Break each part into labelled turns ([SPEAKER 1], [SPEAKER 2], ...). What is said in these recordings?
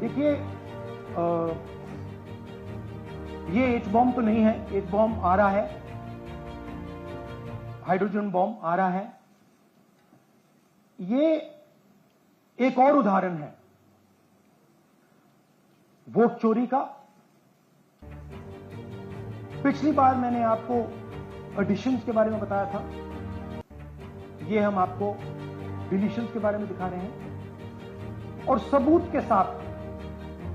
[SPEAKER 1] देखिए, ये H bomb तो नहीं है, एच बॉम्ब आ रहा है, हाइड्रोजन बॉम्ब आ रहा है। ये एक और उदाहरण है वोट चोरी का। पिछली बार मैंने आपको एडिशंस के बारे में बताया था, ये हम आपको डिलीशंस के बारे में दिखा रहे हैं, और सबूत के साथ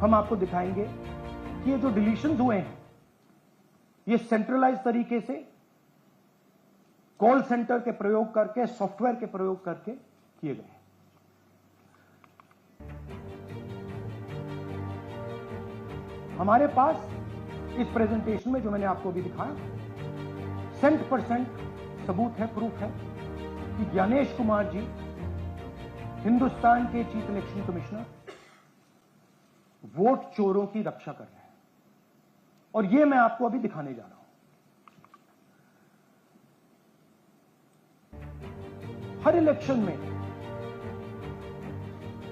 [SPEAKER 1] हम आपको दिखाएंगे कि ये जो डिलीशंस हुए हैं ये सेंट्रलाइज तरीके से कॉल सेंटर के प्रयोग करके, सॉफ्टवेयर के प्रयोग करके किए गए हैं। हमारे पास इस प्रेजेंटेशन में जो मैंने आपको अभी दिखाया 100% सबूत है, प्रूफ है कि ज्ञानेश कुमार जी हिंदुस्तान के चीफ इलेक्शन कमिश्नर वोट चोरों की रक्षा कर रहे हैं, और यह मैं आपको अभी दिखाने जा रहा हूं। हर इलेक्शन में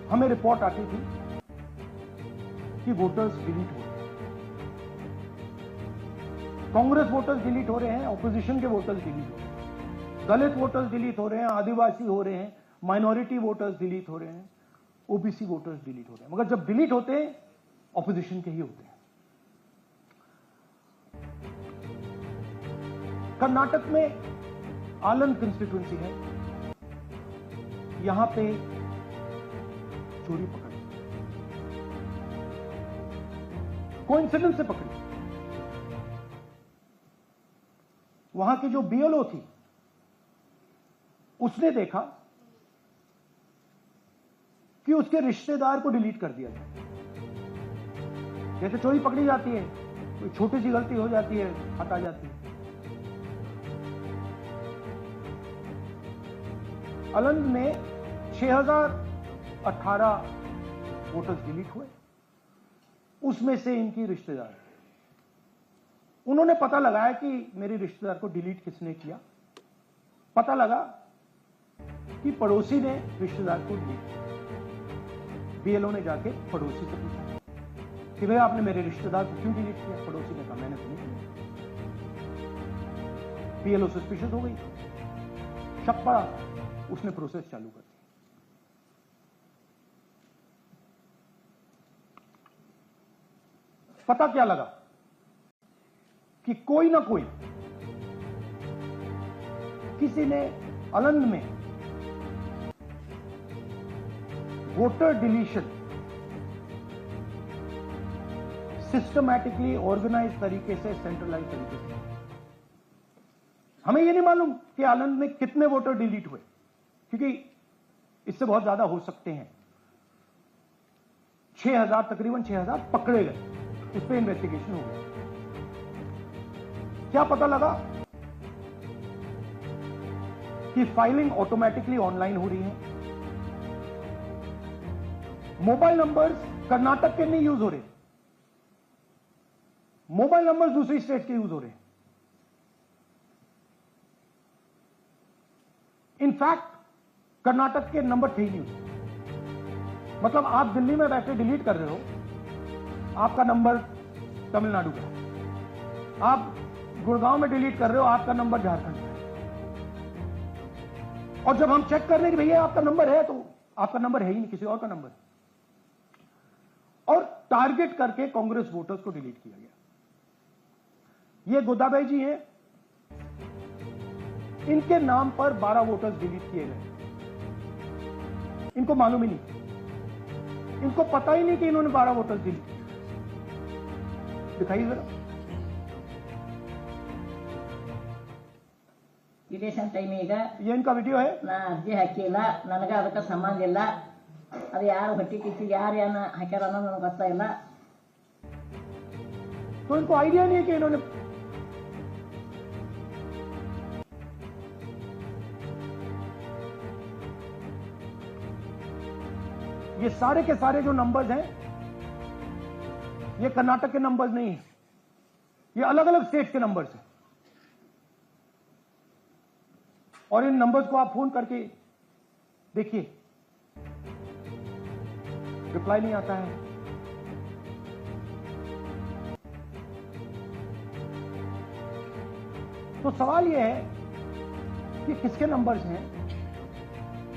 [SPEAKER 1] हमें रिपोर्ट आती थी कि वोटर्स डिलीट हो रहे हैं, कांग्रेस वोटर्स डिलीट हो रहे हैं, ऑपोजिशन के वोटर्स डिलीट हो रहे हैं, दलित वोटर्स डिलीट हो रहे हैं, आदिवासी हो रहे हैं, माइनॉरिटी वोटर्स डिलीट हो रहे हैं, ओबीसी वोटर्स डिलीट हो रहे हैं। मगर जब डिलीट होते हैं ऑपोजिशन के ही होते हैं। कर्नाटक में आलन कंस्टिट्यूएंसी है, यहां पे चोरी पकड़ी, कोइंसिडेंस से पकड़ी। वहां की जो बीएलओ थी उसने देखा कि उसके रिश्तेदार को डिलीट कर दिया जाए। जैसे चोरी पकड़ी जाती है, कोई छोटी सी गलती हो जाती है, हटा जाती है। अलंग में 6018 वोटर्स डिलीट हुए, उसमें से इनकी रिश्तेदार। उन्होंने पता लगाया कि मेरे रिश्तेदार को डिलीट किसने किया। पता लगा कि पड़ोसी ने रिश्तेदार को डिलीट किया। बीएलओ ने जाके पड़ोसी से पूछा कि भाई आपने मेरे रिश्तेदार को क्यों डिलीट किया? पड़ोसी ने कहा मैंने तो नहीं किया। बीएलओ सस्पिशियस हो गई, शक पड़ा, उसने प्रोसेस चालू कर दी। पता क्या लगा कि कोई ना कोई, किसी ने अलंग में वोटर डिलीशन सिस्टमैटिकली ऑर्गेनाइज तरीके से, सेंट्रलाइज तरीके से। हमें यह नहीं मालूम कि आनंद में कितने वोटर डिलीट हुए, क्योंकि इससे बहुत ज्यादा हो सकते हैं। 6000, तकरीबन 6000 पकड़े गए, उस पर इन्वेस्टिगेशन हो गया। क्या पता लगा कि फाइलिंग ऑटोमेटिकली ऑनलाइन हो रही है। मोबाइल नंबर्स कर्नाटक के नहीं यूज हो रहे, मोबाइल नंबर्स दूसरी स्टेट के यूज हो रहे हैं। इनफैक्ट कर्नाटक के नंबर थे ही नहीं उसमें। मतलब आप दिल्ली में बैठे डिलीट कर रहे हो, आपका नंबर तमिलनाडु का है। आप गुड़गांव में डिलीट कर रहे हो, आपका नंबर झारखंड का है। और जब हम चेक कर रहे हैं कि भैया आपका नंबर है, तो आपका नंबर है ही नहीं, किसी और का नंबर। और टारगेट करके कांग्रेस वोटर्स को डिलीट किया गया। ये गोदाबाई जी हैं, इनके नाम पर 12 वोटर्स डिलीट किए गए। इनको मालूम ही नहीं, इनको पता ही नहीं कि इन्होंने 12 वोटर्स डिलीट किए। दिखाइए जरा।
[SPEAKER 2] ಇಲೆಕ್ಷನ್ ಟೈಮ್ ಈಗ
[SPEAKER 1] ये इनका वीडियो है।
[SPEAKER 2] ನಾ ಅರ್ಜಿ ಹಾಕಿಲ್ಲ, ನನಗೆ ಅದಕ್ಕೆ ಸಂಬಂಧ ಇಲ್ಲ, ಅದು ಯಾರು ಹೊಟ್ಟಿ ಕಿಚ್ಚಿ ಯಾರು ಏನ ಹಾಕ್ಯಾರ ಅನ್ನೋದು ನನಗೆ ಗೊತ್ತಾಗಿಲ್ಲ।
[SPEAKER 1] तो इनको आइडिया नहीं है कि इन्होंने, ये सारे के सारे जो नंबर्स हैं ये कर्नाटक के नंबर्स नहीं है, ये अलग अलग स्टेट के नंबर्स हैं। और इन नंबर्स को आप फोन करके देखिए, रिप्लाई नहीं आता है, तो सवाल यह है कि किसके नंबर्स हैं,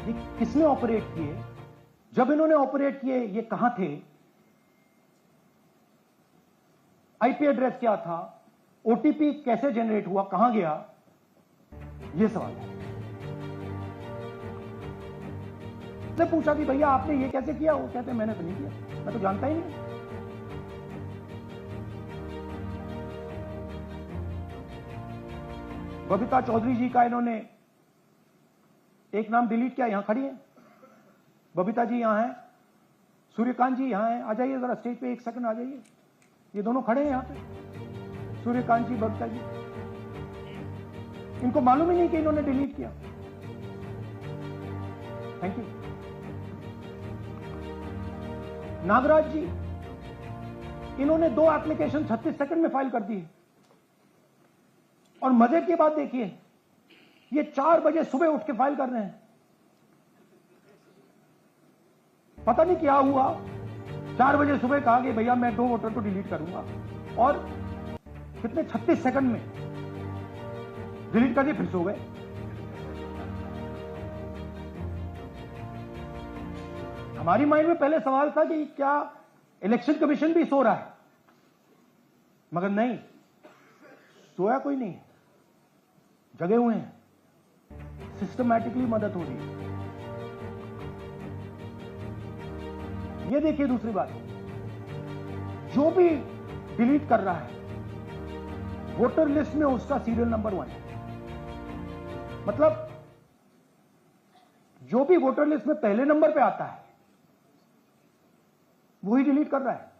[SPEAKER 1] ये किसने ऑपरेट किए, जब इन्होंने ऑपरेट किए ये कहां थे, आईपी एड्रेस क्या था, ओटीपी कैसे जनरेट हुआ, कहां गया, ये सवाल है। ने पूछा कि भैया आपने ये कैसे किया, वो कहते मैंने तो नहीं किया, मैं तो जानता ही नहीं। बबीता चौधरी जी का इन्होंने एक नाम डिलीट किया, यहां खड़ी है बबीता जी, यहां है सूर्यकांत जी, यहां है, आ जाइए जरा स्टेज पे, एक सेकंड आ जाइए, ये दोनों खड़े हैं यहां पे, सूर्यकांत जी, बबीता जी। इनको मालूम ही नहीं कि इन्होंने डिलीट किया। Thank you. नागराज जी, इन्होंने 2 एप्लीकेशन 36 सेकंड में फाइल कर दी है। और मजे की बात देखिए, ये 4 बजे सुबह उठ के फाइल कर रहे हैं। पता नहीं क्या हुआ, 4 बजे सुबह कहा कि भैया मैं 2 वोटर को डिलीट करूंगा, और कितने 36 सेकंड में डिलीट कर दिए, फिर सो गए। हमारी माइंड में पहले सवाल था कि क्या इलेक्शन कमीशन भी सो रहा है, मगर नहीं, सोया कोई नहीं है, जगे हुए हैं, सिस्टमैटिकली मदद हो रही है। ये देखिए दूसरी बात, जो भी डिलीट कर रहा है वोटर लिस्ट में उसका सीरियल नंबर 1 है। मतलब जो भी वोटर लिस्ट में पहले नंबर पे आता है वही डिलीट कर रहा है।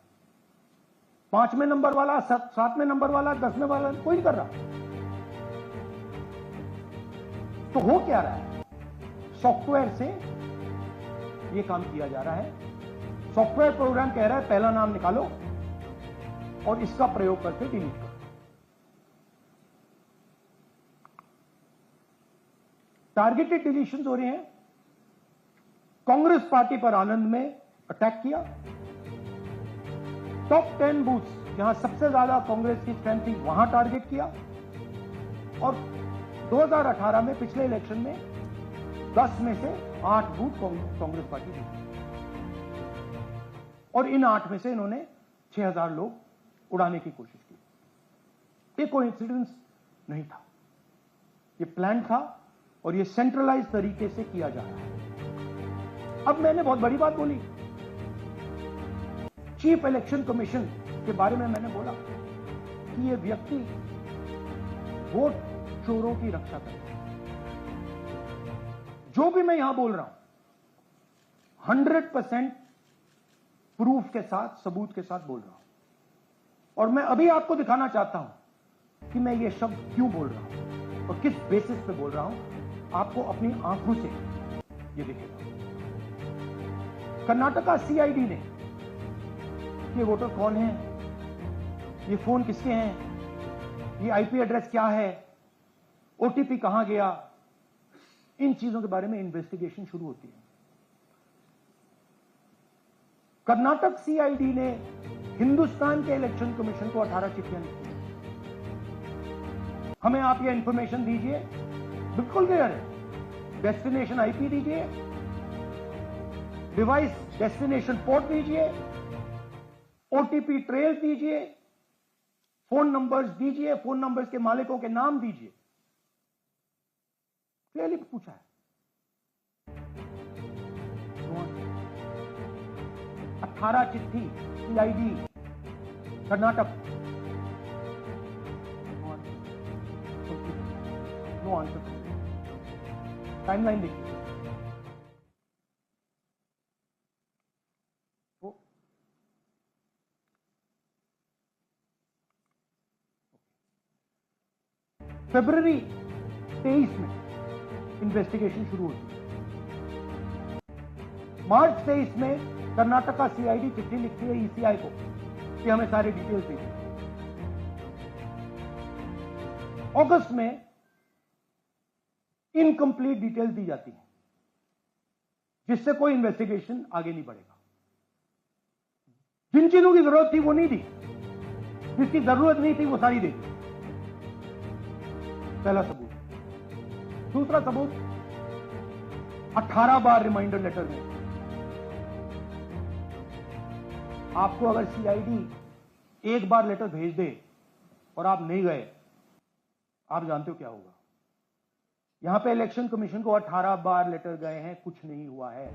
[SPEAKER 1] 5वें नंबर वाला, 7वें नंबर वाला, 10वें वाला कोई नहीं कर रहा। तो हो क्या रहा है, सॉफ्टवेयर से ये काम किया जा रहा है। सॉफ्टवेयर प्रोग्राम कह रहा है पहला नाम निकालो और इसका प्रयोग करके डिलीट करो। टारगेटेड डिलीशन हो रहे हैं। कांग्रेस पार्टी पर आनंद में अटैक किया। टॉप 10 बूथ्स जहां सबसे ज्यादा कांग्रेस की स्ट्रेंथ थी वहां टारगेट किया। और 2018 में पिछले इलेक्शन में 10 में से 8 बूथ कांग्रेस पार्टी जीती, और इन 8 में से इन्होंने 6000 लोग उड़ाने की कोशिश की। ये कोइंसिडेंस नहीं था, ये प्लान था, और ये सेंट्रलाइज तरीके से किया जा रहा है। अब मैंने बहुत बड़ी बात बोली, चीफ इलेक्शन कमीशन के बारे में मैंने बोला कि ये व्यक्ति वोट चोरों की रक्षा करता है। जो भी मैं यहां बोल रहा हूं 100% प्रूफ के साथ, सबूत के साथ बोल रहा हूं, और मैं अभी आपको दिखाना चाहता हूं कि मैं ये शब्द क्यों बोल रहा हूं और किस बेसिस पे बोल रहा हूं। आपको अपनी आंखों से ये दिखेगा। कर्नाटका सीआईडी ने ये वोटर कौन है, ये फोन किसके हैं, ये आईपी एड्रेस क्या है, ओटीपी कहां गया, इन चीजों के बारे में इन्वेस्टिगेशन शुरू होती है। कर्नाटक सीआईडी ने हिंदुस्तान के इलेक्शन कमीशन को 18 चिट्ठियां लिखी। हमें आप ये इंफॉर्मेशन दीजिए, बिल्कुल क्लियर है, डेस्टिनेशन आईपी दीजिए, डिवाइस डेस्टिनेशन पोर्ट दीजिए, ओटीपी ट्रेल दीजिए, फोन नंबर्स दीजिए, फोन नंबर्स के मालिकों के नाम दीजिए। क्लियरली पूछा है। 18 चिट्ठी CID Karnataka, no answer. Timeline देखिए, फरवरी 23 में इन्वेस्टिगेशन शुरू होती है। मार्च 23 में कर्नाटका सीआईडी चिट्ठी लिखती है ईसीआई को कि हमें सारे डिटेल्स दीजिए। अगस्त में इनकंप्लीट डिटेल्स दी जाती है, जिससे कोई इन्वेस्टिगेशन आगे नहीं बढ़ेगा। जिन चीजों की जरूरत थी वो नहीं दी, जिसकी जरूरत नहीं थी वो सारी दे दी। पहला सबूत। दूसरा सबूत, 18 बार रिमाइंडर लेटर में आपको अगर सीआईडी एक बार लेटर भेज दे और आप नहीं गए, आप जानते हो क्या होगा। यहां पे इलेक्शन कमीशन को 18 बार लेटर गए हैं, कुछ नहीं हुआ है।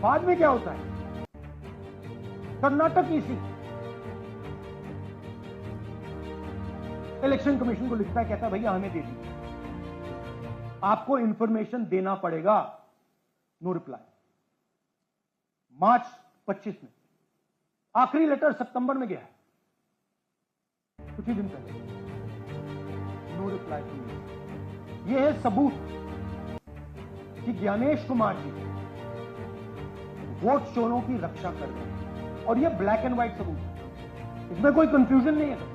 [SPEAKER 1] बाद में क्या होता है, कर्नाटक ईसी इलेक्शन कमीशन को लिखता है, कहता है भैया हमें दे दीजिए, आपको इंफॉर्मेशन देना पड़ेगा। No reply. मार्च 25 में आखिरी लेटर सितंबर में गया है, कुछ ही दिन पहले। No reply to me. यह है सबूत कि ज्ञानेश कुमार जी वोट चोरों की रक्षा कर रहे हैं, और यह ब्लैक एंड व्हाइट सबूत है, इसमें कोई कंफ्यूजन नहीं है।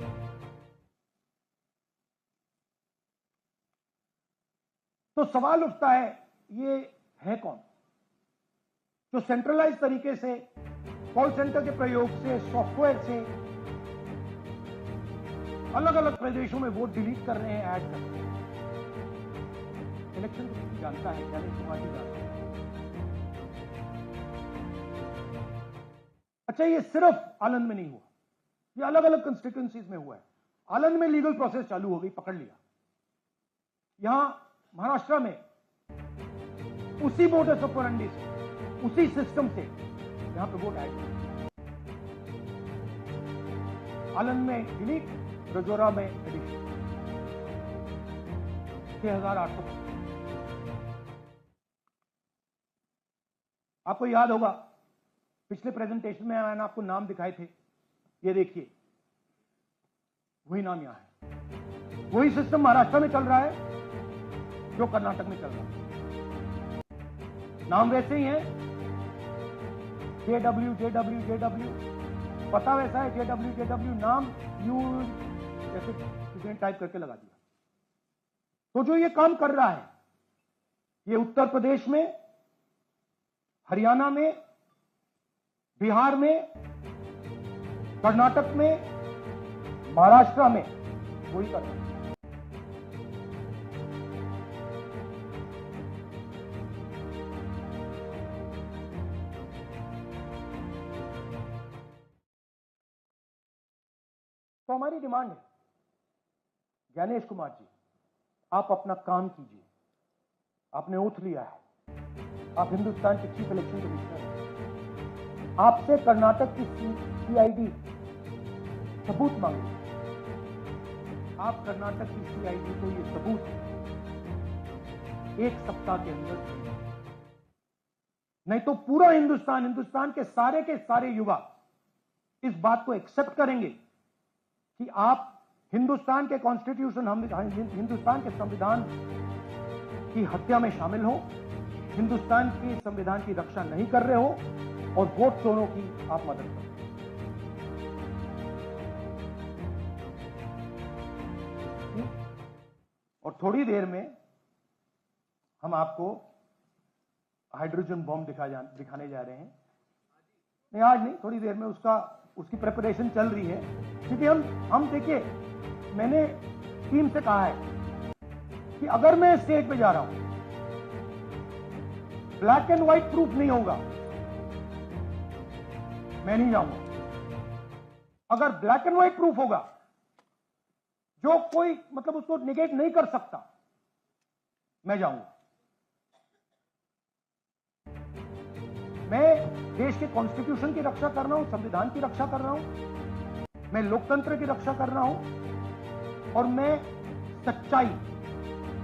[SPEAKER 1] तो सवाल उठता है, ये है कौन जो सेंट्रलाइज तरीके से कॉल सेंटर के प्रयोग से, सॉफ्टवेयर से अलग अलग प्रदेशों में वोट डिलीट कर रहे हैं, ऐड कर रहे हैं। इलेक्शन कमीशन जानता है, ज्ञानेश कुमार जी जानता है। अच्छा, ये सिर्फ आनंद में नहीं हुआ, ये अलग अलग कंस्टिट्यूएंसीज में हुआ है। आनंद में लीगल प्रोसेस चालू हो गई, पकड़ लिया। यहां महाराष्ट्र में उसी मोडस ऑपरेंडी से, उसी सिस्टम से यहां पे वोट ऐड किया। आनंद में डिलीट, रजौरा में एडिशन। 6800। आपको याद होगा पिछले प्रेजेंटेशन में मैंने आपको नाम दिखाए थे, ये देखिए वही नाम यहां है। वही सिस्टम महाराष्ट्र में चल रहा है जो कर्नाटक में चल रहा है। नाम वैसे ही है, जेडब्ल्यू जेडब्ल्यू जेडब्ल्यू, पता वैसा है, जेडब्ल्यू जेडब्ल्यू, नाम यू जैसे किसी ने टाइप करके लगा दिया। तो जो ये काम कर रहा है, ये उत्तर प्रदेश में, हरियाणा में, बिहार में, कर्नाटक में, महाराष्ट्र में वही कर रहा है। तो हमारी डिमांड है, ज्ञानेश कुमार जी, आप अपना काम कीजिए। आपने ओथ लिया है, आप हिंदुस्तान के चीफ इलेक्शन कमिश्नर हैं। आपसे कर्नाटक की सीआईडी सबूत मांगे। आप कर्नाटक की सीआईडी को ये सबूत 1 सप्ताह के अंदर दीजिए, नहीं तो पूरा हिंदुस्तान के सारे युवा इस बात को एक्सेप्ट करेंगे कि आप हिंदुस्तान के कॉन्स्टिट्यूशन, हिंदुस्तान के संविधान की हत्या में शामिल हो, हिंदुस्तान के संविधान की रक्षा नहीं कर रहे हो और वोट चोरों की आप मदद कर रहे हो। और थोड़ी देर में हम आपको हाइड्रोजन बॉम्ब दिखाने जा रहे हैं। नहीं, आज नहीं, थोड़ी देर में उसकी प्रिपरेशन चल रही है। क्योंकि हम देखिए, मैंने टीम से कहा है कि अगर मैं स्टेज पे जा रहा हूं, ब्लैक एंड व्हाइट प्रूफ नहीं होगा, मैं नहीं जाऊंगा। अगर ब्लैक एंड व्हाइट प्रूफ होगा, जो कोई मतलब उसको निगेट नहीं कर सकता, मैं जाऊंगा। मैं देश के कॉन्स्टिट्यूशन की रक्षा कर रहा हूं, संविधान की रक्षा कर रहा हूं, मैं लोकतंत्र की रक्षा कर रहा हूं, और मैं सच्चाई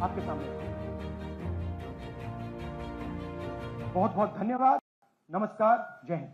[SPEAKER 1] आपके सामने। बहुत बहुत धन्यवाद, नमस्कार, जय हिंद।